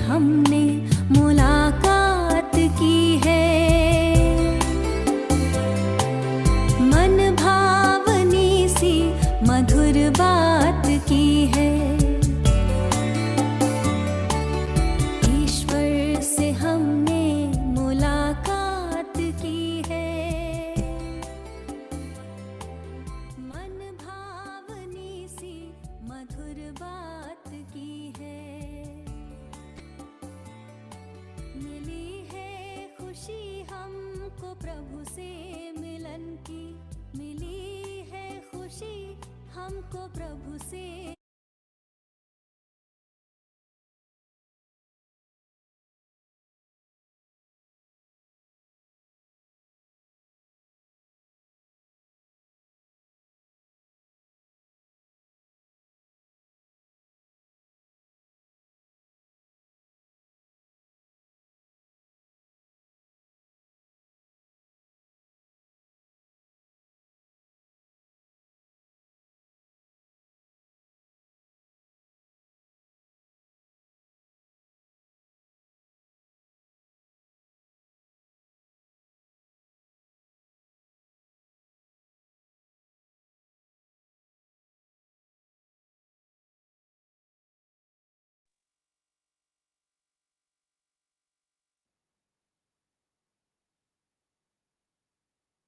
हमने मुलाकात की है। मन भावनी सी मधुर बात की है। ईश्वर से हमने मुलाकात की है। मन भावनी सी मधुर बात की है। मिली है खुशी हमको प्रभु से मिलन की। मिली है खुशी हमको प्रभु से।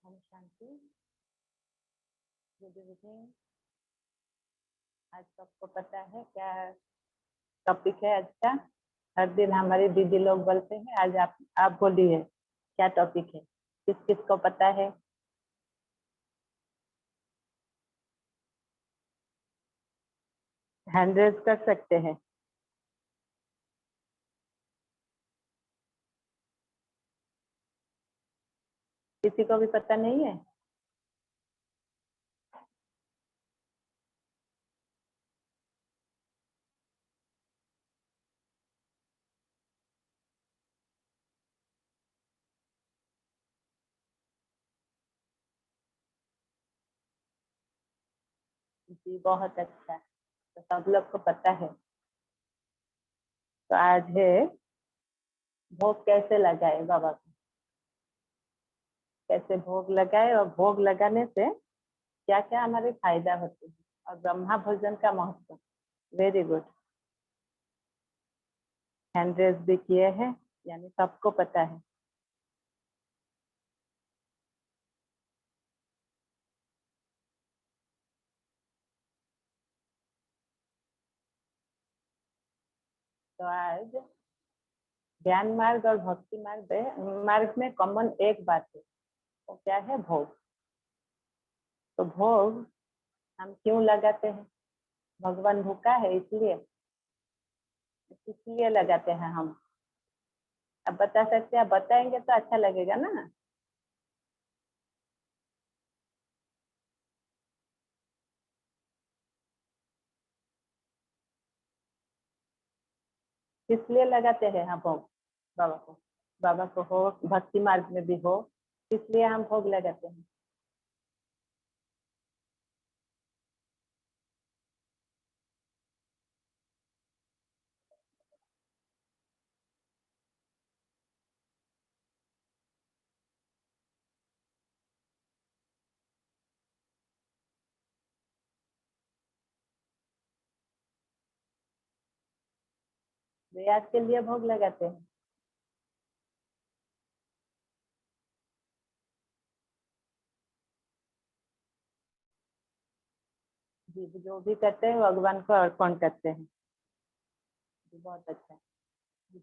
ओम शांति। Good evening. आज सबको पता है क्या टॉपिक है आज का? हर दिन हमारी दीदी लोग बोलते हैं, आज आप बोलिए क्या टॉपिक है? किस किस को पता है? हैंड रेज कर सकते हैं। किसी को भी पता नहीं है? जी बहुत अच्छा, तो सब लोग को पता है। तो आज है भोग कैसे लगाए बाबा को, कैसे भोग लगाए और भोग लगाने से क्या क्या हमारे फायदा होते हैं, और ब्रह्मा भोजन का महत्व। Very good. हैंड रेज भी किए हैं, यानी सबको पता है। तो आज ज्ञान मार्ग और भक्ति मार्ग में कॉमन एक बात है, वो क्या है? भोग। तो भोग हम क्यों लगाते हैं? भगवान भूखा है इसलिए इसलिए लगाते हैं हम। अब बता सकते हैं? बताएंगे तो अच्छा लगेगा ना। किस लिए लगाते हैं हम भोग? बाबा को, बाबा को हो, भक्ति मार्ग में भी हो, इसलिए हम भोग लगाते हैं। रियाज के लिए भोग लगाते हैं। जी, जो भी करते हैं भगवान को अर्पण करते हैं। जी बहुत अच्छा।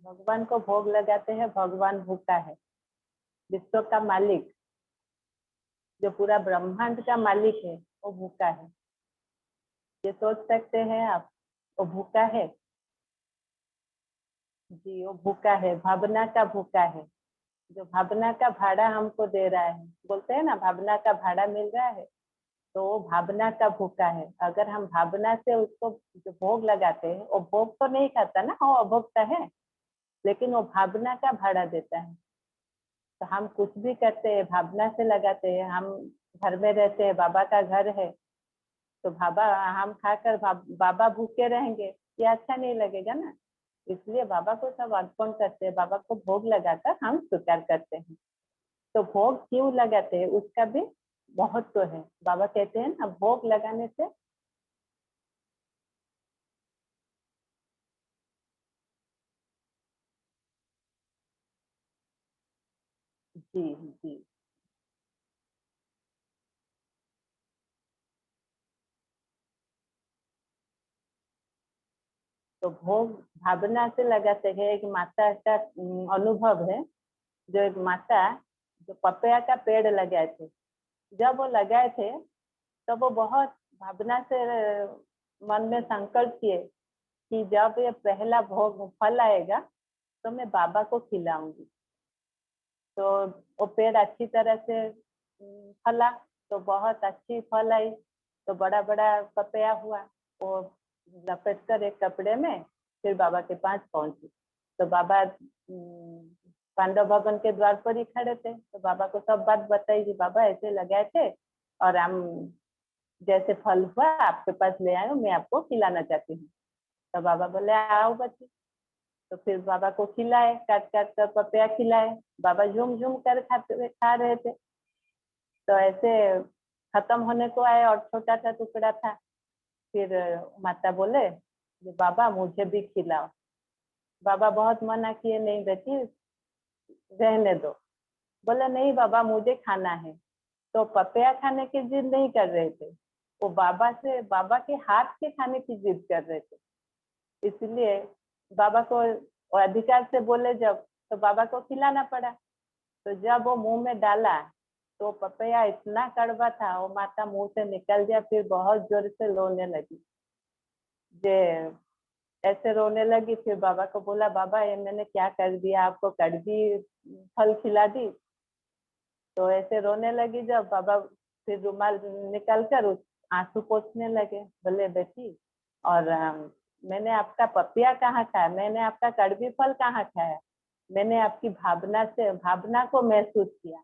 भगवान को भोग लगाते हैं। भगवान भूखा है, विश्व का मालिक, जो पूरा ब्रह्मांड का मालिक है, वो भूखा है। ये सोच सकते हैं आप? वो भूखा है। जी वो भूखा है, भावना का भूखा है। जो भावना का भाड़ा हमको दे रहा है, बोलते हैं ना भावना का भाड़ा मिल रहा है, तो वो भावना का भूखा है। अगर हम भावना से उसको जो भोग लगाते हैं, वो भोग तो नहीं खाता ना, वो अभोक्ता है, लेकिन वो भावना का भाड़ा देता है। तो हम कुछ भी करते हैं भावना से लगाते हैं। हम घर में रहते हैं, बाबा का घर है, तो बाबा हम खाकर बाबा भूखे रहेंगे, ये अच्छा नहीं लगेगा ना। इसलिए बाबा को सब अर्पण करते हैं, बाबा को भोग लगाकर हम स्वीकार करते हैं। तो भोग क्यों लगाते हैं उसका भी महत्व है। बाबा कहते हैं ना, भोग लगाने से जी जी, तो भोग भावना से लगाते हैं। एक माता का अनुभव है। जो एक माता जो पपया का पेड़ लगाए थे, जब वो लगाए थे तो वो बहुत भावना से मन में संकल्प किए कि जब ये पहला भोग फल आएगा तो मैं बाबा को खिलाऊंगी। तो वो पेड़ अच्छी तरह से फला, तो बहुत अच्छी फल आई। तो बड़ा बड़ा पपया हुआ। वो लपेट कर एक कपड़े में फिर बाबा के पास पहुंची। तो बाबा पांडव भवन के द्वार पर ही खड़े थे। तो बाबा को सब बात बताई कि बाबा ऐसे लगाए थे और हम जैसे फल हुआ आपके पास ले आए, मैं आपको खिलाना चाहती हूँ। तो बाबा बोले आओ बच्ची। तो फिर बाबा को खिलाए, काट काट कर पपया खिलाए। बाबा झूम झूम कर खा रहे थे। तो ऐसे खत्म होने को आए और छोटा सा टुकड़ा था। फिर माता बोले कि बाबा मुझे भी खिलाओ। बाबा बहुत मना किए, नहीं बेटी रहने दो। बोला नहीं बाबा मुझे खाना है। तो पपया खाने की जिद नहीं कर रहे थे, वो बाबा के हाथ के खाने की जिद कर रहे थे। इसलिए बाबा को अधिकार से बोले जब, तो बाबा को खिलाना पड़ा। तो जब वो मुंह में डाला तो पपया इतना कड़वा था, वो माता मुंह से निकल गया। फिर बहुत जोर से रोने लगी। जे ऐसे रोने लगी। फिर बाबा को बोला बाबा ये मैंने क्या कर दिया, आपको कड़वी फल खिला दी। तो ऐसे रोने लगी जब बाबा, फिर रुमाल निकाल कर उस आंसू पोंछने लगे। बोले बेटी, और मैंने आपका पपिया कहाँ खाया, मैंने आपका कड़वी फल कहाँ खाया, मैंने आपकी भावना को महसूस किया।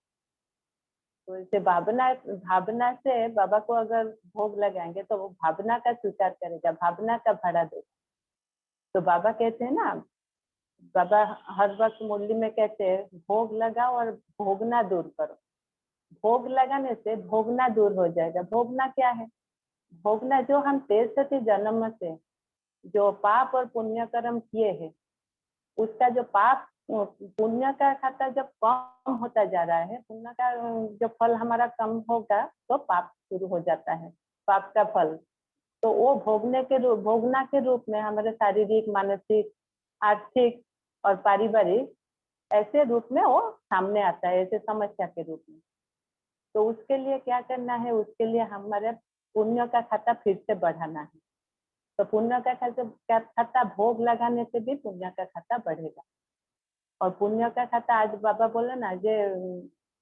तो इसे भावना भावना से बाबा को अगर भोग लगाएंगे तो वो भावना का स्वीकार करेगा, भावना का भाड़ा देगा। तो बाबा कहते हैं ना, बाबा हर वक्त मुरली में कहते हैं भोग लगाओ और भोगना दूर करो। भोग लगाने से भोगना दूर हो जाएगा। भोगना क्या है? भोगना जो हम 63 जन्म से जो पाप और पुण्य कर्म किए हैं, उसका जो पाप पुण्य का खाता जब कम होता जा रहा है, पुण्य का जो फल हमारा कम होगा तो पाप शुरू हो जाता है, पाप का फल। तो वो भोगना के रूप में हमारे शारीरिक, मानसिक, आर्थिक और पारिवारिक ऐसे रूप में वो सामने आता है, ऐसे समस्या के रूप में। तो उसके लिए क्या करना है? उसके लिए हमारे पुण्य का खाता फिर से बढ़ाना है। तो पुण्य का खाता भोग लगाने से भी पुण्य का खाता बढ़ेगा। और पुण्य का खाता आज बाबा बोले ना, जे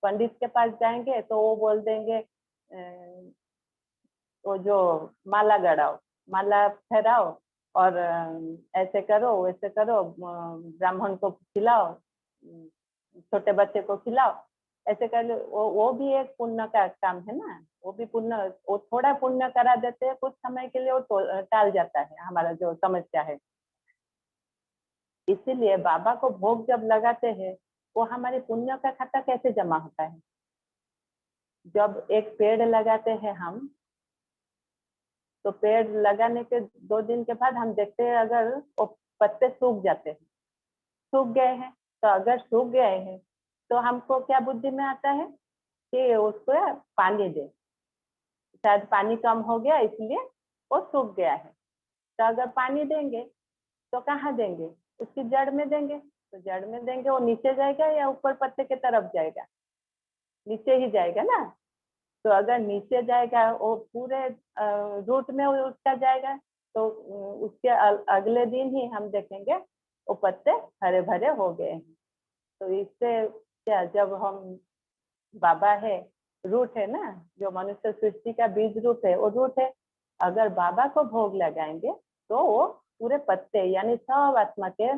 पंडित के पास जाएंगे तो वो बोल देंगे वो जो माला गड़ाओ, माला ठहराओ और ऐसे करो वैसे करो, ब्राह्मण को खिलाओ, छोटे बच्चे को खिलाओ, ऐसे कर लो। वो भी एक पुण्य का काम है ना। वो भी पुण्य, वो थोड़ा पुण्य करा देते हैं, कुछ समय के लिए वो टाल जाता है हमारा जो समस्या है। इसीलिए बाबा को भोग जब लगाते हैं, वो हमारे पुण्य का खाता कैसे जमा होता है? जब एक पेड़ लगाते हैं हम, तो पेड़ लगाने के 2 दिन के बाद हम देखते हैं अगर वो पत्ते सूख जाते हैं, सूख गए हैं। तो अगर सूख गए हैं तो हमको क्या बुद्धि में आता है कि उसको पानी दे, शायद पानी कम हो गया इसलिए वो सूख गया है। तो अगर पानी देंगे तो कहाँ देंगे? उसकी जड़ में देंगे। तो जड़ में देंगे, वो नीचे जाएगा या ऊपर पत्ते की तरफ जाएगा? नीचे ही जाएगा ना। तो अगर नीचे जाएगा, वो पूरे रूट में उसका जाएगा, तो उसके अगले दिन ही हम देखेंगे वो पत्ते हरे भरे हो गए हैं। तो इससे क्या, जब हम बाबा है, रूट है ना, जो मनुष्य सृष्टि का बीज रूप है, वो रूट है। अगर बाबा को भोग लगाएंगे तो वो पूरे पत्ते यानी सब आत्मा के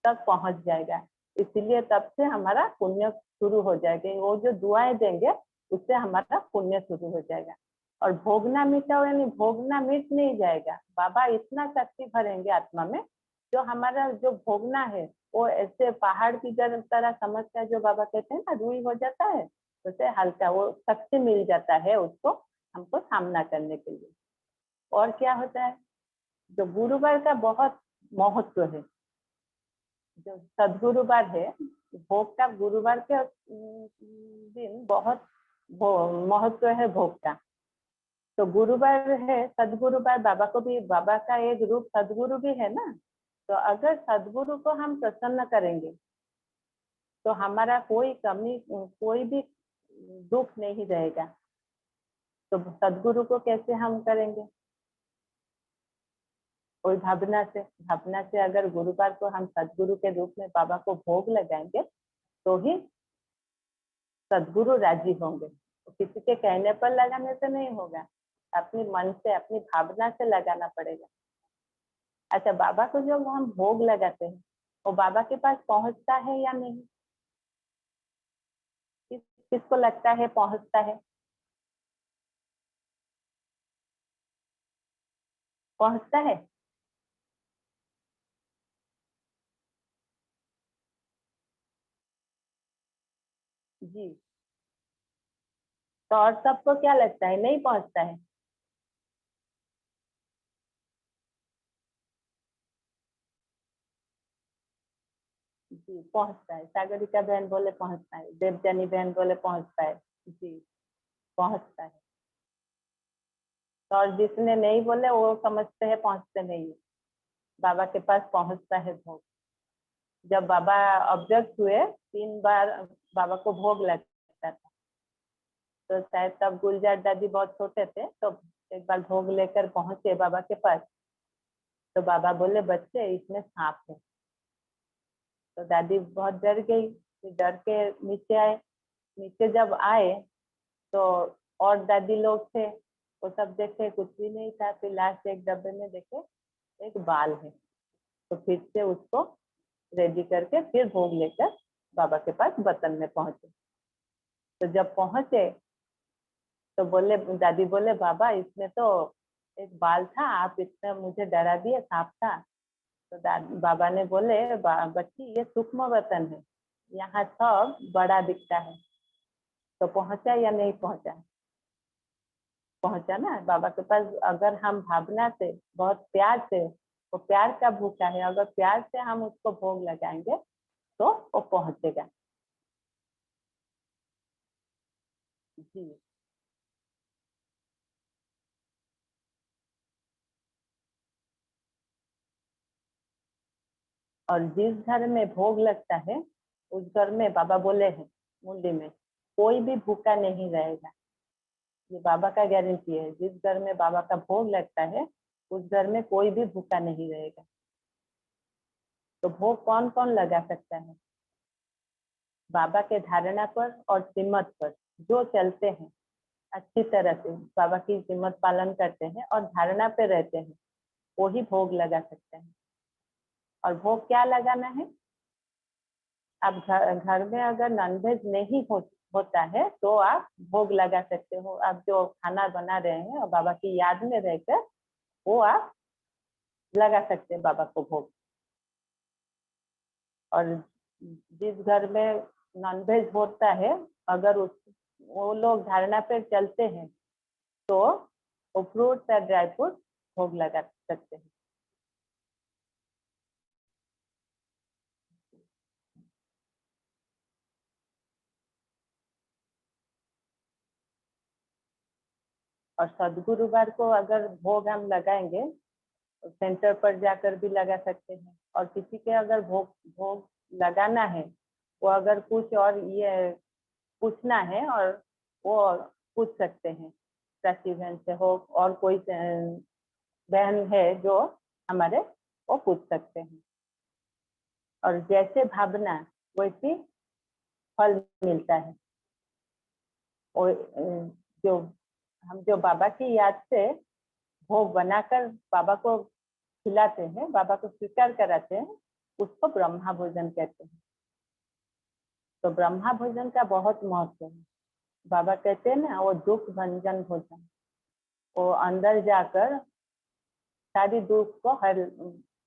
तक पहुंच जाएगा। इसलिए तब से हमारा पुण्य शुरू हो जाएगा। वो जो दुआएं देंगे उससे हमारा पुण्य शुरू हो जाएगा। और भोगना मिटाओ यानी भोगना मिट नहीं जाएगा, बाबा इतना शक्ति भरेंगे आत्मा में जो हमारा जो भोगना है वो ऐसे पहाड़ की तरह समझता है, जो बाबा कहते हैं ना रूई हो जाता है, उसे हल्का वो शक्ति मिल जाता है उसको हमको सामना करने के लिए। और क्या होता है, जो गुरुवार का बहुत महत्व है, जो सदगुरुवार है, भोग का गुरुवार के दिन बहुत महत्व है भोग का। तो गुरुवार है, सदगुरुवार बाबा को भी, बाबा का एक रूप सदगुरु भी है ना। तो अगर सदगुरु को हम प्रसन्न करेंगे तो हमारा कोई कमी, कोई भी दुख नहीं रहेगा। तो सदगुरु को कैसे हम करेंगे? कोई भावना से अगर गुरुवार को हम सदगुरु के रूप में बाबा को भोग लगाएंगे तो ही सदगुरु राजी होंगे। तो किसी के कहने पर लगाने से नहीं होगा, अपने मन से, अपनी भावना से लगाना पड़ेगा। अच्छा, बाबा को जब हम भोग लगाते हैं वो बाबा के पास पहुंचता है या नहीं? किसको लगता है पहुंचता है? पहुंचता है? जी। तो और सबको क्या लगता है, नहीं पहुंचता है? जी पहुंचता है। सागरिका बहन बोले पहुंचता है, देवजानी बहन बोले पहुंचता है। जी पहुंचता है। तो और जिसने नहीं बोले वो समझते हैं पहुंचते नहीं है। बाबा के पास पहुंचता है भोग। जब बाबा ऑब्जेक्ट हुए 3 बार बाबा को भोग लगता था, तो शायद तब गुलजार दादी बहुत छोटे थे, तो एक बार भोग लेकर पहुंचे बाबा के पास। तो बाबा बोले बच्चे इसमें सांप है। तो दादी बहुत डर गई, फिर डर के नीचे आए। नीचे जब आए तो और दादी लोग थे, वो सब देखे कुछ भी नहीं था। फिर लास्ट एक डब्बे में देखे एक बाल है। तो फिर से उसको रेडी करके फिर भोग लेकर बाबा के पास वतन में पहुंचे। तो जब पहुंचे तो बोले, दादी बोले बाबा इसमें तो एक बाल था, आप इसमें मुझे डरा दिए, सांप था। तो बाबा ने बोले बच्ची ये सूक्ष्म वतन है, यहाँ सब बड़ा दिखता है। तो पहुंचा या नहीं पहुंचा? पहुंचा ना बाबा के पास। अगर हम भावना से, बहुत प्यार से, वो प्यार का भूखा है, अगर प्यार से हम उसको भोग लगाएंगे तो वो पहुंचेगा। जी। और जिस घर में भोग लगता है उस घर में बाबा बोले हैं मुंडी में, कोई भी भूखा नहीं रहेगा। ये बाबा का गारंटी है। जिस घर में बाबा का भोग लगता है उस घर में कोई भी भूखा नहीं रहेगा। तो भोग कौन कौन लगा सकता है? बाबा के धारणा पर और श्रीमत पर जो चलते हैं, अच्छी तरह से बाबा की श्रीमत पालन करते हैं और धारणा पे रहते हैं, वो ही भोग लगा सकते हैं। और भोग क्या लगाना है? आप घर में अगर नॉनवेज नहीं होता है तो आप भोग लगा सकते हो। आप जो खाना बना रहे हैं और बाबा की याद में रहकर वो आप लगा सकते हैं बाबा को भोग। और जिस घर में नॉनवेज होता है, अगर वो लोग धारणा पे चलते हैं तो वो फ्रूट्स और ड्राई फ्रूट भोग लगा सकते हैं। और सदगुरुवार को अगर भोग हम लगाएंगे तो सेंटर पर जाकर भी लगा सकते हैं। और किसी के अगर भोग भोग लगाना है, वो अगर कुछ और ये पूछना है और वो पूछ सकते हैं, प्राची बहन से हो और कोई बहन है जो हमारे, वो पूछ सकते हैं। और जैसे भावना वैसी फल मिलता है। और जो हम जो बाबा की याद से भोग बनाकर बाबा को खिलाते हैं, बाबा को स्वीकार कराते हैं, उसको ब्रह्मा भोजन कहते हैं। तो ब्रह्मा भोजन का बहुत महत्व है। बाबा कहते हैं ना वो दुख भंजन भोजन, वो अंदर जाकर सारी दुख को हर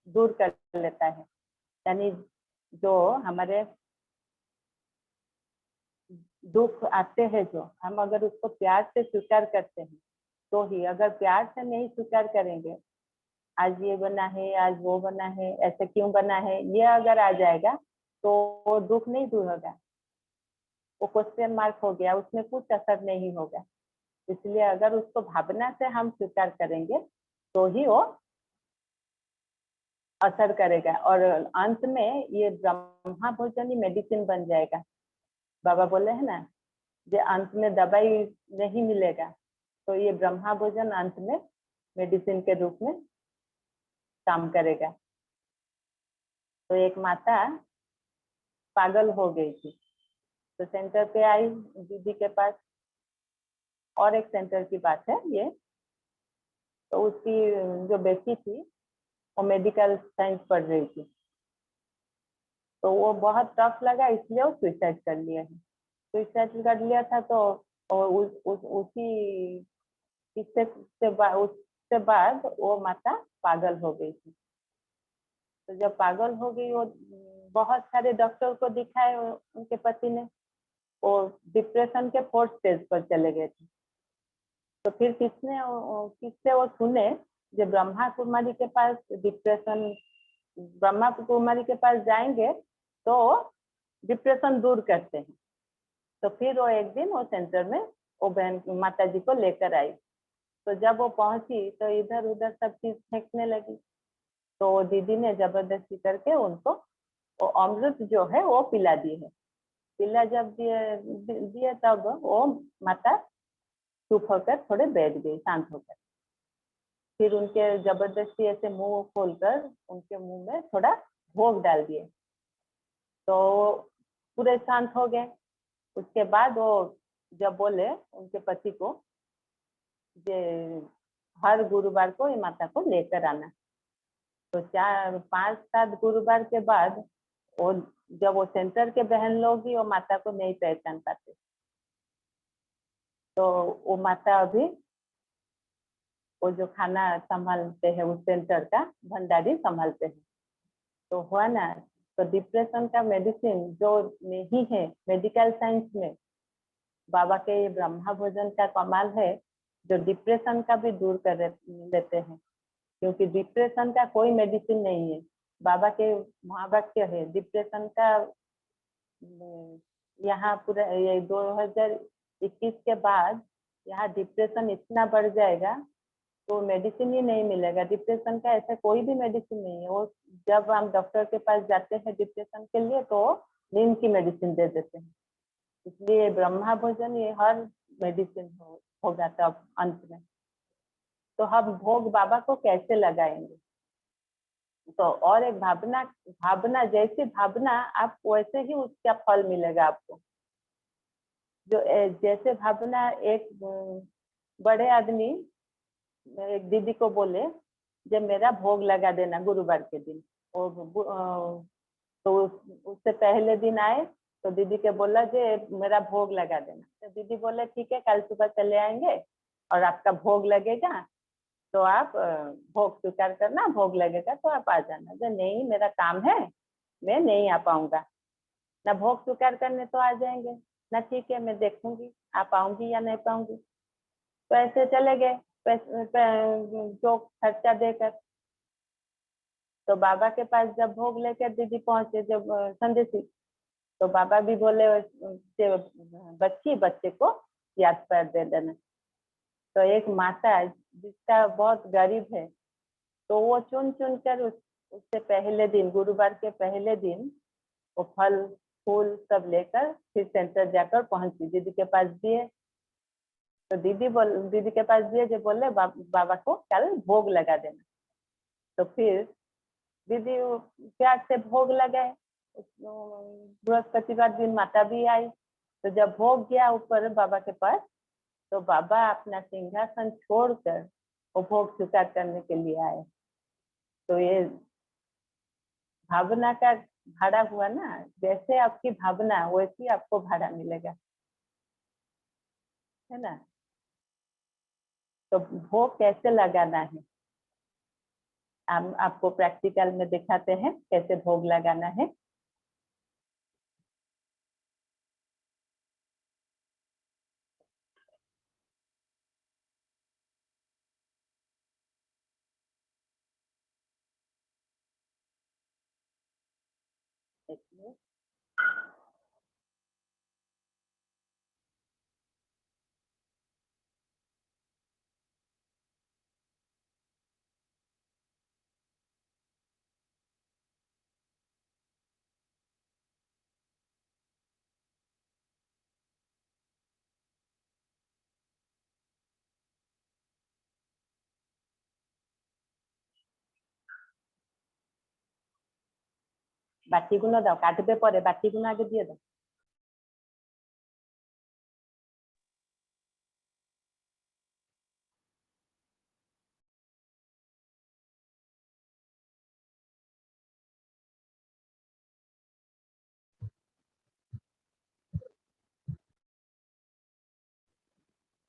दूर कर लेता है। यानी जो हमारे दुख आते हैं, जो हम अगर उसको प्यार से स्वीकार करते हैं तो ही, अगर प्यार से नहीं स्वीकार करेंगे, आज ये बना है, आज वो बना है, ऐसे क्यों बना है, ये अगर आ जाएगा तो वो दुख नहीं दूर होगा, वो क्वेश्चन मार्क हो गया, उसमें कुछ असर नहीं होगा। इसलिए अगर उसको भावना से हम स्वीकार करेंगे तो ही वो असर करेगा, और अंत में ये ब्रह्मा भोजन ही मेडिसिन बन जाएगा। बाबा बोले है ना, जो अंत में दवाई नहीं मिलेगा, तो ये ब्रह्मा भोजन अंत में मेडिसिन के रूप में काम करेगा। तो एक माता पागल हो गई थी, तो सेंटर पे आई दीदी के पास, और एक सेंटर की बात है ये। तो उसकी जो बेटी थी वो मेडिकल साइंस पढ़ रही थी, तो वो बहुत टफ लगा, इसलिए वो सुसाइड कर लिया है। सुसाइड कर लिया था, तो और उसी उससे बाद वो माता पागल हो गई थी। तो जब पागल हो गई, वो बहुत सारे डॉक्टर को दिखाए, उनके पति ने, वो डिप्रेशन के 4th स्टेज पर चले गए थे। तो फिर किससे वो सुने, जब ब्रह्मा कुमारी के पास डिप्रेशन, ब्रह्मा कुमारी के पास जाएंगे तो डिप्रेशन दूर करते हैं। तो फिर वो एक दिन वो सेंटर में वो बहन माता जी को लेकर आई। तो जब वो पहुंची तो इधर उधर सब चीज फेंकने लगी, तो वो दीदी ने जबरदस्ती करके उनको वो अमृत जो है वो पिला दी है। पिला जब दिए दिए तब वो माता चुप होकर थोड़े बैठ गई, शांत होकर। फिर उनके जबरदस्ती ऐसे मुंह खोलकर उनके मुंह में थोड़ा भोग डाल दिए, तो पूरे शांत हो गए। उसके बाद वो जब बोले उनके पति को कि हर गुरुवार को ये माता को लेकर आना, तो 4-5-7 गुरुवार के बाद वो जब वो सेंटर के बहन लोग ही वो माता को नहीं पहचान पाते, तो वो माता अभी वो जो खाना संभालते हैं उस सेंटर का भंडारी संभालते हैं। तो हुआ ना, तो डिप्रेशन का मेडिसिन जो नहीं है मेडिकल साइंस में, बाबा के ये ब्रह्मा भोजन का कमाल है, जो डिप्रेशन का भी दूर कर लेते हैं। क्योंकि डिप्रेशन का कोई मेडिसिन नहीं है, बाबा के महावाक्य है डिप्रेशन का। यहाँ पूरा ये 2021 के बाद यहाँ डिप्रेशन इतना बढ़ जाएगा तो मेडिसिन ही नहीं मिलेगा। डिप्रेशन का ऐसा कोई भी मेडिसिन नहीं है। वो जब हम डॉक्टर के पास जाते हैं डिप्रेशन के लिए तो नींद की मेडिसिन दे देते हैं। इसलिए ब्रह्मा भोजन ये हर मेडिसिन होगा तब अंत में। तो हम भोग बाबा को कैसे लगाएंगे? तो और एक भावना, भावना जैसी भावना आप वैसे ही उसका फल मिलेगा आपको। जो जैसे भावना एक बड़े आदमी एक दीदी को बोले जब मेरा भोग लगा देना गुरुवार के दिन, तो उससे पहले दिन आए तो दीदी के बोला जो मेरा भोग लगा देना, तो दीदी बोले ठीक है कल सुबह चले आएंगे और आपका भोग लगेगा तो आप भोग स्वीकार करना, भोग लगेगा तो आप आ जाना। जो नहीं मेरा काम है मैं नहीं आ पाऊंगा, ना भोग स्वीकार करने तो आ जाएंगे ना, ठीक है मैं देखूंगी आप आऊंगी या नहीं पाऊंगी। तो ऐसे चले गए जो खर्चा देकर। तो बाबा के पास जब भोग लेकर दीदी पहुंचे, जब संदेशी, तो बाबा भी बोले बच्चे को याद पर दे देना। तो एक माता जिसका बहुत गरीब है, तो वो चुन चुन कर उससे पहले दिन, गुरुवार के पहले दिन वो फल फूल सब लेकर फिर सेंटर जाकर पहुंची, दीदी के पास दिए। तो दीदी के पास दिए जो बोले बाबा को कल भोग लगा देना। तो फिर दीदी प्यार से भोग लगाए। बृहस्पतिवार दिन माता भी आई, तो जब भोग गया ऊपर बाबा के पास, तो बाबा अपना सिंहासन छोड़कर वो भोग स्वीकार करने के लिए आए। तो ये भावना का भाड़ा हुआ ना, जैसे आपकी भावना वैसी आपको भाड़ा मिलेगा, है ना। तो भोग कैसे लगाना है? हम आपको प्रैक्टिकल में दिखाते हैं कैसे भोग लगाना है। एक मिनट। बाटी गुना दाओ, काटबे परे बाटी गुना आगे दिए दाओ।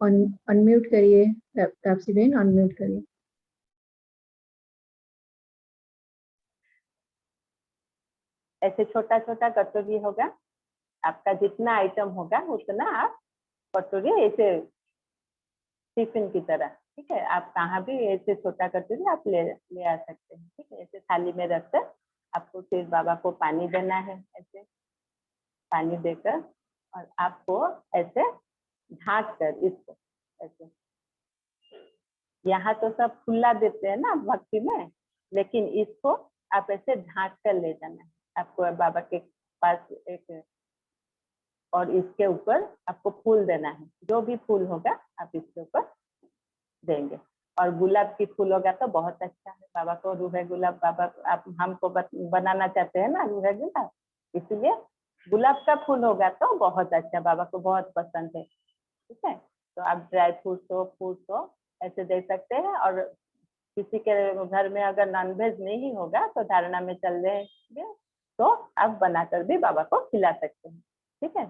अनम्यूट करिए, तापसी बहन अनम्यूट करिए। ऐसे छोटा छोटा कटोरी होगा, आपका जितना आइटम होगा उतना आप कटोरी ऐसे टिफिन की तरह, ठीक है। आप कहाँ भी ऐसे छोटा कटोरी आप ले आ सकते हैं, ठीक है। ऐसे थाली में रखकर आपको फिर बाबा को पानी देना है, ऐसे पानी देकर, और आपको ऐसे ढाँक कर इसको ऐसे, यहाँ तो सब खुला देते हैं ना भक्ति में, लेकिन इसको आप ऐसे ढाँक कर ले जाना है। आपको बाबा के पास एक, और इसके ऊपर आपको फूल देना है, जो भी फूल होगा आप इसके ऊपर देंगे। और गुलाब की फूल होगा तो बहुत अच्छा है, बाबा को रूहे गुलाब, बाबा आप हमको बनाना चाहते हैं ना रूहे गुलाब, इसलिए गुलाब का फूल होगा तो बहुत अच्छा, बाबा को बहुत पसंद है, ठीक है। तो आप ड्राई फ्रूट्स हो, फ्रूट्स हो, ऐसे दे सकते हैं। और किसी के घर में अगर नॉनवेज नहीं होगा तो धारणा में चल रहे तो आप बनाकर भी बाबा को खिला सकते हैं, ठीक है।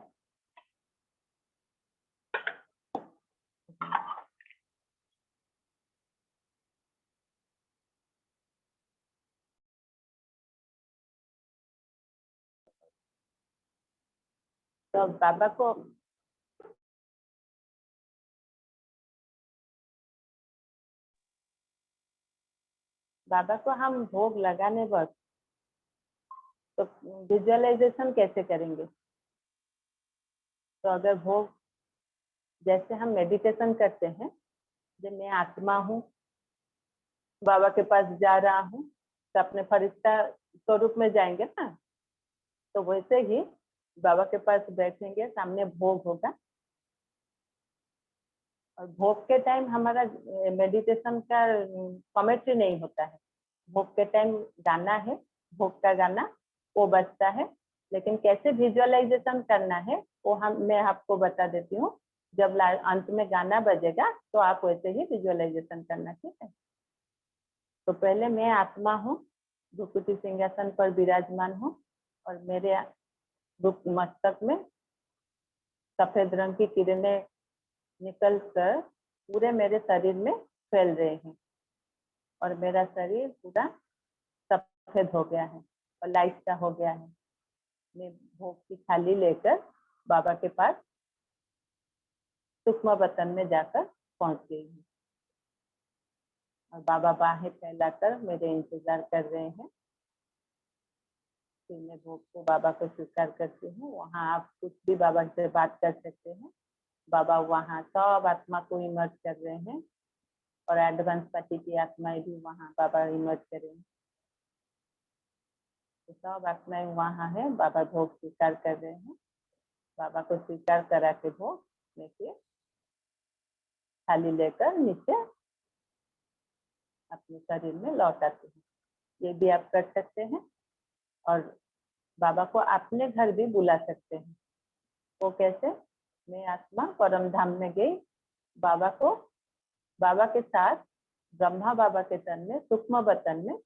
तो बाबा को हम भोग लगाने वक्त तो विजुअलाइजेशन कैसे करेंगे। तो अगर भोग, जैसे हम मेडिटेशन करते हैं, जब मैं आत्मा हूँ, बाबा के पास जा रहा हूँ, तो अपने फरिश्ता स्वरूप में जाएंगे ना, तो वैसे ही बाबा के पास बैठेंगे, सामने भोग होगा, और भोग के टाइम हमारा मेडिटेशन का कमेंट्री नहीं होता है। भोग के टाइम गाना है, भोग का गाना वो बजता है, लेकिन कैसे विजुअलाइजेशन करना है वो मैं आपको बता देती हूँ। जब अंत में गाना बजेगा तो आप वैसे ही विजुअलाइजेशन करना, ठीक है। तो पहले मैं आत्मा हूँ, भ्रुकुटी सिंहासन पर विराजमान हूँ, और मेरे मस्तक में सफेद रंग की किरणें निकल कर पूरे मेरे शरीर में फैल रहे हैं, और मेरा शरीर पूरा सफेद हो गया है और लाइट सा हो गया है। मैं भोग की थाली लेकर बाबा के पास सूक्ष्म बतन में जाकर पहुंच गई हूँ, और बाबा बाहें फैलाकर मेरे इंतजार कर रहे हैं। फिर मैं भोग को बाबा को स्वीकार करती हूँ। वहाँ आप कुछ भी बाबा से बात कर सकते हैं। बाबा वहाँ सब आत्मा को इमर्ज कर रहे हैं, और एडवांस पार्टी की आत्माएं भी वहाँ बाबा इमर्ज करेंगे। तो सब आत्माएं वहाँ है, बाबा भोग स्वीकार कर रहे हैं। बाबा को स्वीकार करा के भोग लेके थाली लेकर नीचे अपने शरीर में लौट आते हैं। ये भी आप कर सकते हैं, और बाबा को अपने घर भी बुला सकते हैं। वो कैसे, मैं आत्मा परम धाम में गई, बाबा के साथ ब्रह्मा बाबा के तन में, सूक्ष्म बतन में,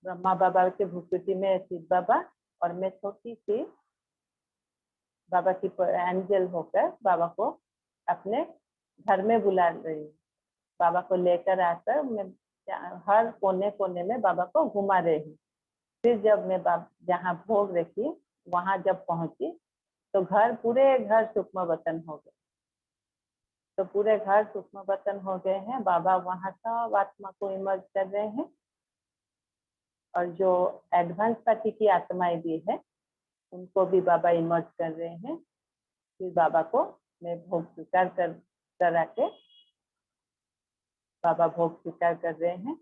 ब्रह्मा बाबा के भूकुटी में शिव बाबा, और मैं छोटी सी बाबा की एंजल होकर बाबा को अपने घर में बुला रही हूँ। बाबा को लेकर आकर मैं हर कोने कोने में बाबा को घुमा रहे हैं। फिर जब मैं जहाँ भोग रखी वहां जब पहुंची तो पूरे घर सूक्ष्म बतन हो गए। तो पूरे घर सूक्ष्म बतन हो गए हैं। बाबा वहां सब आत्मा को इमर्ज कर रहे हैं और जो एडवांस पार्टी की आत्माएं भी है उनको भी बाबा इमर्ज कर रहे हैं। फिर बाबा को मैं भोग स्वीकार करा के बाबा भोग स्वीकार कर रहे हैं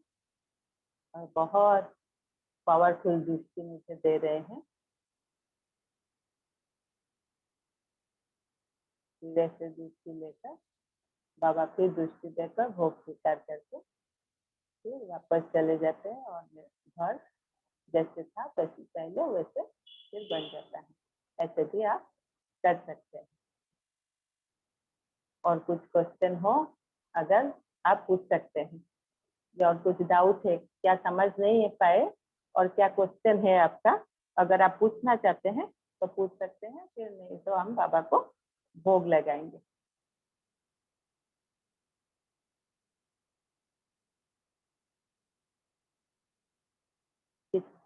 और बहुत पावरफुल दृष्टि मुझे दे रहे हैं। धीरे से दृष्टि लेकर बाबा फिर दृष्टि देकर भोग स्वीकार करके फिर वापस चले जाते हैं और घर जैसे था वैसे पहले वैसे फिर बन जाता है। ऐसे भी आप कर सकते हैं। और कुछ क्वेश्चन हो अगर आप पूछ सकते हैं, या और कुछ डाउट है, क्या समझ नहीं है पाए और क्या क्वेश्चन है आपका, अगर आप पूछना चाहते हैं तो पूछ सकते हैं। फिर नहीं तो हम बाबा को भोग लगाएंगे।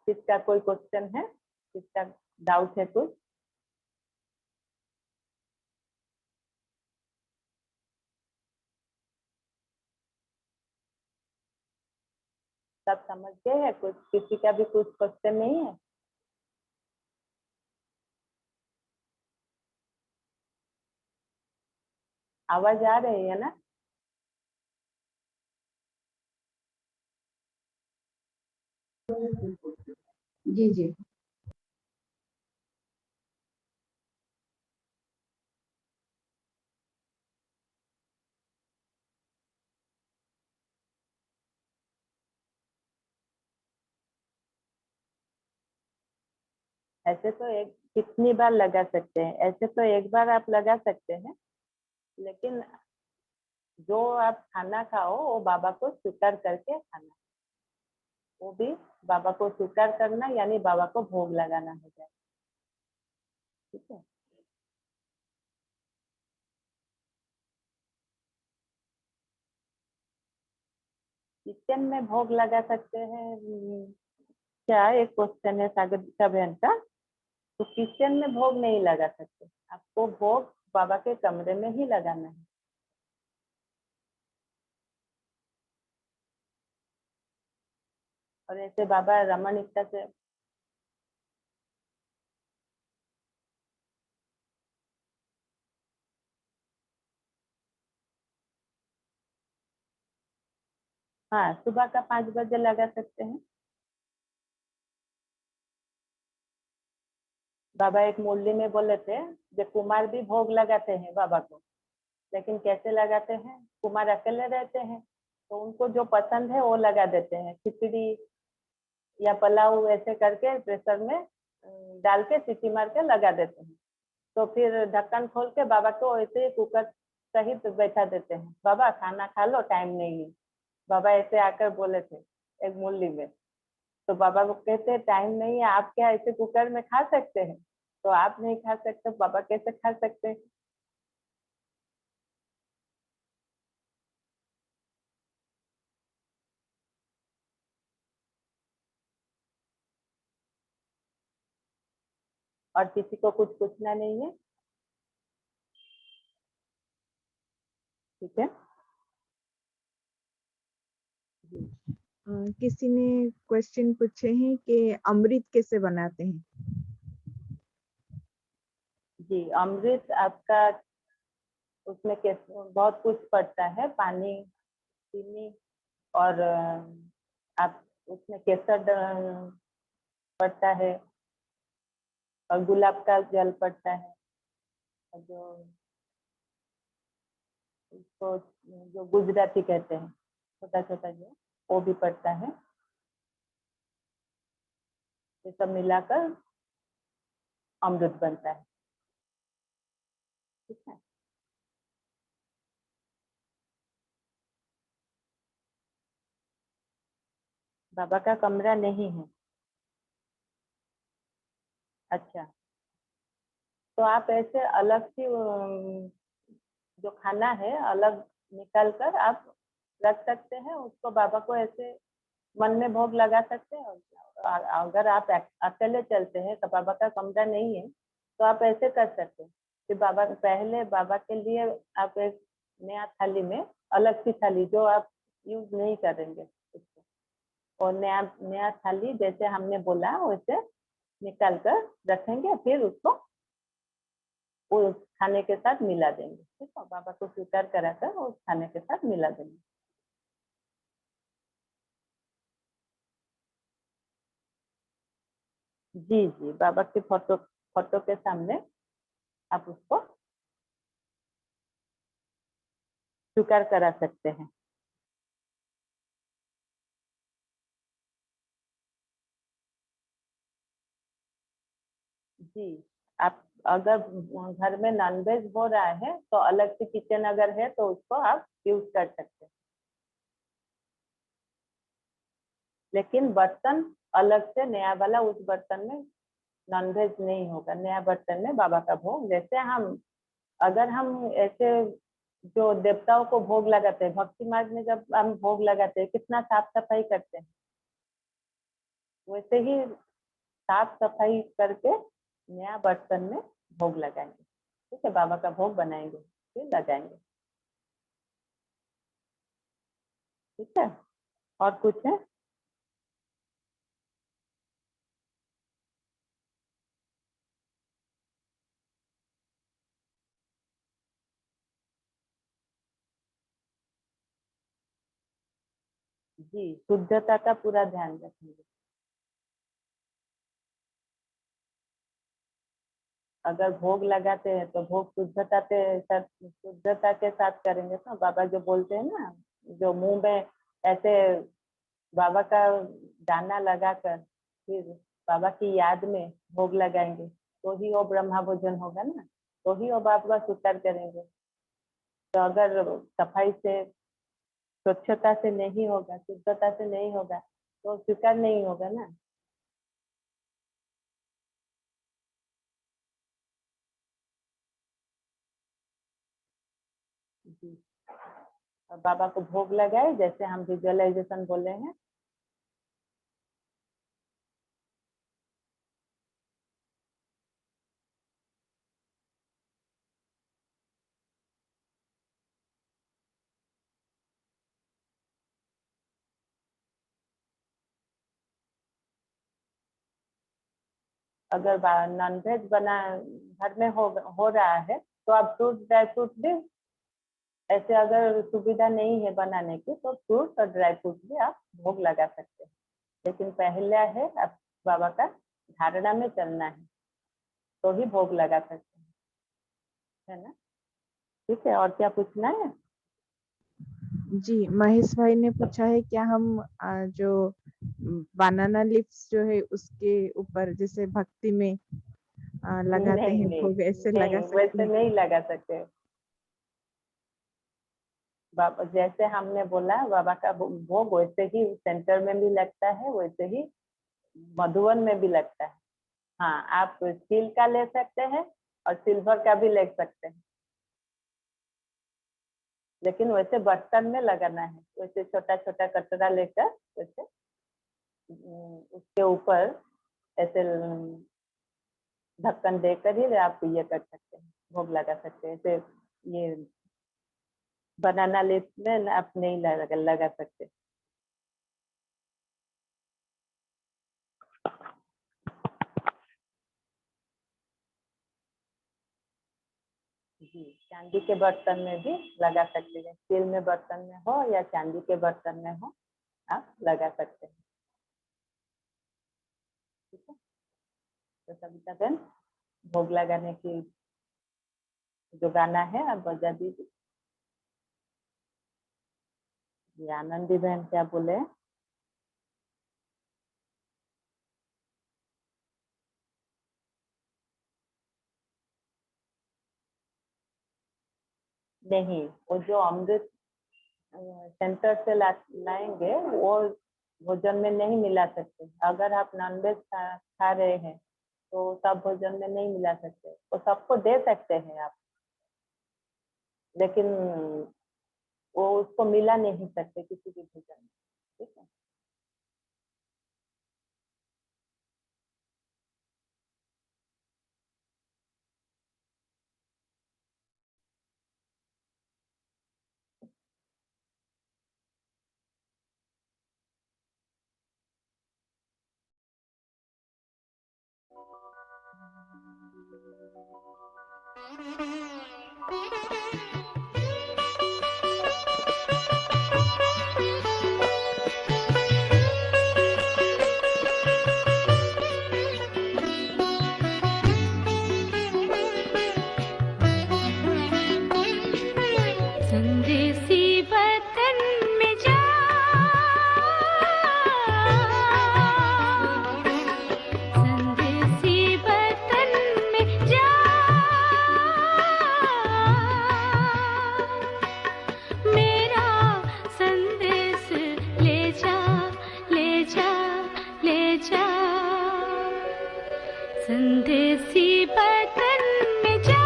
किसका कोई क्वेश्चन है, किसका डाउट है कुछ? सब समझ गए हैं? कुछ किसी का भी कुछ क्वेश्चन नहीं है? आवाज आ रही है ना? जी जी। ऐसे तो एक कितनी बार लगा सकते हैं? ऐसे तो एक बार आप लगा सकते हैं, लेकिन जो आप खाना खाओ वो बाबा को स्वीकार करके खाना, वो भी बाबा को स्वीकार करना यानी बाबा को भोग लगाना हो जाए। ठीक है। किचन में भोग लगा सकते हैं? क्या एक क्वेश्चन है सागर बहन का। तो किचन में भोग नहीं लगा सकते, आपको भोग बाबा के कमरे में ही लगाना है। और ऐसे बाबा रमन इच्छा से हाँ, सुबह का 5 बजे लगा सकते हैं। बाबा एक मुरली में बोले थे जो कुमार भी भोग लगाते हैं बाबा को, लेकिन कैसे लगाते हैं? कुमार अकेले रहते हैं तो उनको जो पसंद है वो लगा देते हैं। खिचड़ी या पुलाव ऐसे करके प्रेशर में डाल के सीटी मार के लगा देते हैं। तो फिर ढक्कन खोल के बाबा को ऐसे ही कुकर सहित बैठा देते हैं, बाबा खाना खा लो, टाइम नहीं है। बाबा ऐसे आकर बोले थे एक मुरली में। तो बाबा को कहते हैं टाइम नहीं है, आप क्या ऐसे कुकर में खा सकते हैं? तो आप नहीं खा सकते, बाबा कैसे खा सकते हैं? और किसी को कुछ पूछना नहीं है? ठीक है। किसी ने क्वेश्चन पूछे हैं कि अमृत कैसे बनाते हैं? जी, अमृत आपका उसमें कैसे बहुत कुछ पड़ता है, पानी, चीनी और आप उसमें केसर पड़ता है और गुलाब का जल पड़ता है और जो उसको जो गुजराती कहते हैं छोटा छोटा जो, वो भी पड़ता है। ये सब मिलाकर अमृत बनता है। ठीक है। बाबा का कमरा नहीं है? अच्छा, तो आप ऐसे अलग से जो खाना है अलग निकाल कर आप रख सकते हैं, उसको बाबा को ऐसे मन में भोग लगा सकते हैं। और अगर आप अकेले चलते हैं तो बाबा का कमरा नहीं है तो आप ऐसे कर सकते हैं कि बाबा पहले बाबा के लिए आप एक नया थाली में, अलग सी थाली जो आप यूज नहीं करेंगे उसको, और नया नया थाली जैसे हमने बोला वैसे निकाल कर रखेंगे, फिर उसको उस खाने के साथ मिला देंगे। ठीक है, बाबा को स्वीकार कराकर उस खाने के साथ मिला देंगे। जी जी, बाबा की फोटो फोटो के सामने आप उसको स्वीकार करा सकते हैं। जी, आप अगर घर में नॉनवेज हो रहा है तो अलग से किचन अगर है तो उसको आप यूज कर सकते हैं, लेकिन बर्तन अलग से नया वाला, उस बर्तन में नॉनवेज नहीं होगा। नया बर्तन में बाबा का भोग, जैसे हम अगर हम ऐसे जो देवताओं को भोग लगाते हैं, भक्ति मार्ग में जब हम भोग लगाते हैं कितना साफ सफाई करते हैं, वैसे ही साफ सफाई करके नया बर्तन में भोग लगाएंगे। ठीक है, बाबा का भोग बनाएंगे फिर लगाएंगे। ठीक है, और कुछ है? जी, शुद्धता का पूरा ध्यान रखेंगे। अगर भोग लगाते हैं तो भोग शुद्धता के साथ करेंगे। तो बाबा जो बोलते हैं ना, जो मुंह में ऐसे बाबा का दाना लगाकर फिर बाबा की याद में भोग लगाएंगे तो ही वो ब्रह्मा भोजन होगा ना, तो ही वो बाबा स्वीकार करेंगे। तो अगर सफाई से, स्वच्छता से नहीं होगा, शुद्धता से नहीं होगा तो स्वीकार नहीं होगा ना। जी, और बाबा को भोग लगाए जैसे हम विजुअलाइजेशन बोले हैं। अगर नॉनवेज बना घर में हो रहा है तो आप फ्रूट ड्राई फ्रूट भी, ऐसे अगर सुविधा नहीं है बनाने की तो फ्रूट और ड्राई फ्रूट भी आप भोग लगा सकते हैं। लेकिन पहला है आप बाबा का धारणा में चलना है तो ही भोग लगा सकते हैं, है ना। ठीक है, और क्या पूछना है? जी, महेश भाई ने पूछा है क्या हम जो बनाना लीव्स जो है उसके ऊपर जैसे भक्ति में लगाते नहीं हैं नहीं भोग, ऐसे लगा नहीं, सकते वैसे हैं नहीं क्या? लगा सकते। बाबा जैसे हमने बोला बाबा का भोग वैसे ही सेंटर में भी लगता है, वैसे ही मधुवन में भी लगता है। हाँ, आप स्टील का ले सकते हैं और सिल्वर का भी ले सकते हैं, लेकिन वैसे बर्तन में लगाना है। वैसे छोटा छोटा कटोरा लेकर वैसे उसके ऊपर ऐसे ढक्कन देकर ही आप ये कर सकते हैं, भोग लगा सकते हैं। ऐसे ये बनाना लीफ में आप नहीं लगा सकते। जी, चांदी के बर्तन में भी लगा सकते हैं, स्टील में बर्तन में हो या चांदी के बर्तन में हो आप लगा सकते हैं। ठीक है, तो सविता बहन भोग लगाने की जो गाना है आप बजा दीजिए। ये आनंदी बहन क्या बोले? नहीं, वो जो अमृत सेंटर से लाएंगे वो भोजन में नहीं मिला सकते। अगर आप नॉनवेज खा रहे हैं तो सब भोजन में नहीं मिला सकते, वो सबको दे सकते हैं आप, लेकिन वो उसको मिला नहीं सकते किसी भी भोजन में। ठीक है। संदेसी वतन में जा, संदेसी वतन में जा, मेरा संदेश ले जा, ले जा, ले जा, संदेसी वतन में जा।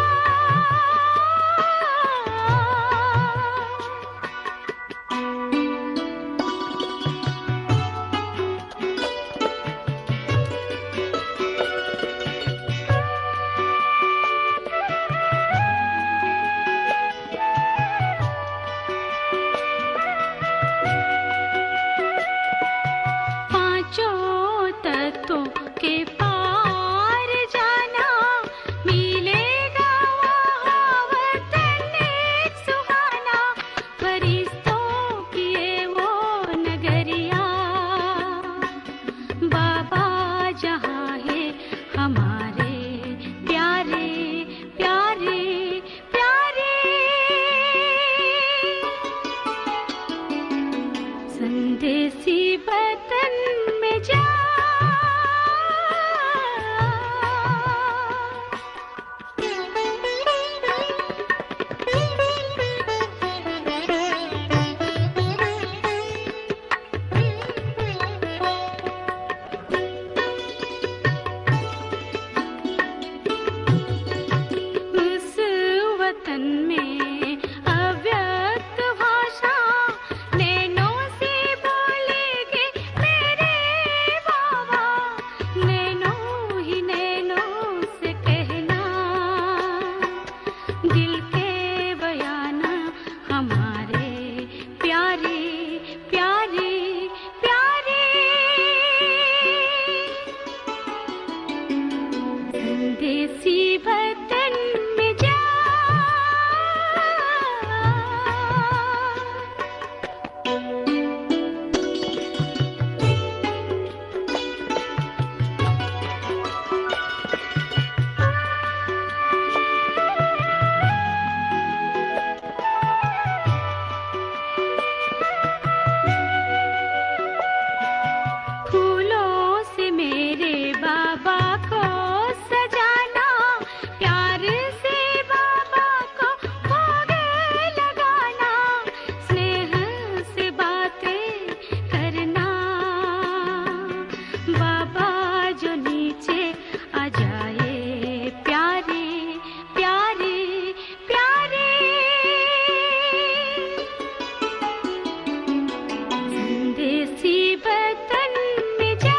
पांचों तत्वों के पार जाना, मिलेगा वहाँ वतन एक सुहाना, फरिश्तों की ये वो नगरिया, बाबा जहाँ है हमारे प्यारे प्यारे प्यारे, संदेसी वतन में जा। उस वतन में अव्यक्त भाषा नैनों से बोलेंगे मेरे बाबा, नैनों ही नैनों से कहना, दिल के बयाना हमारे प्यारे प्यारे प्यारे, संदेसी वतन में जा। फूलों से मेरे बाबा को सजाना, प्यार से बाबा को भोग लगाना, स्नेह से बातें करना, बाबा जो नीचे आ जाए प्यारे प्यारे प्यारे, संदेसी वतन में जा।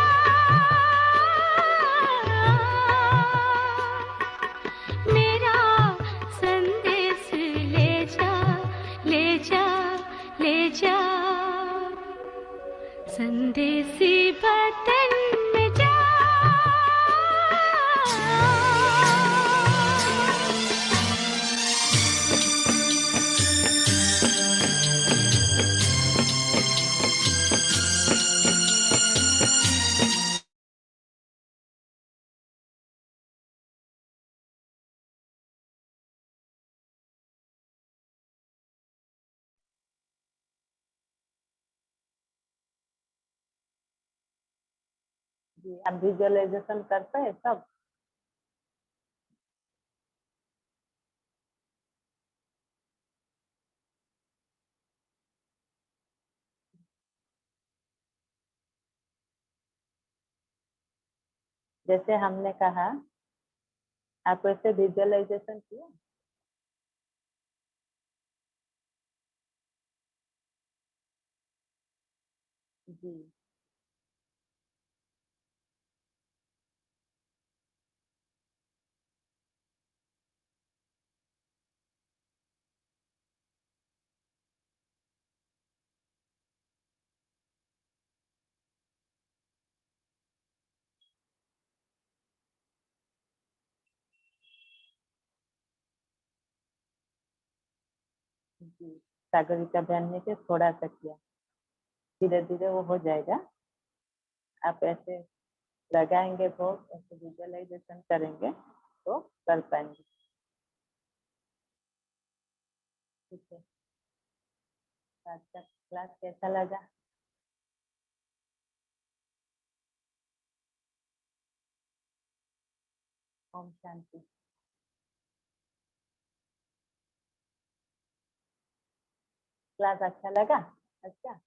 मेरा संदेश ले जा, ले जा, ले जा, संदेसी वतन में जा। जी, आप विजुअलाइजेशन करते हैं सब? जैसे हमने कहा, आप वैसे विजुअलाइजेशन किया? जी जी सागरिका बहन ने के थोड़ा सा किया, धीरे धीरे वो हो जाएगा। आप ऐसे लगाएंगे भोग, ऐसे विजुअलाइजेशन करेंगे तो कर पाएंगे। ठीक है, आज का क्लास कैसा लगा? ओम शांति। क्लास अच्छा लगा? अच्छा।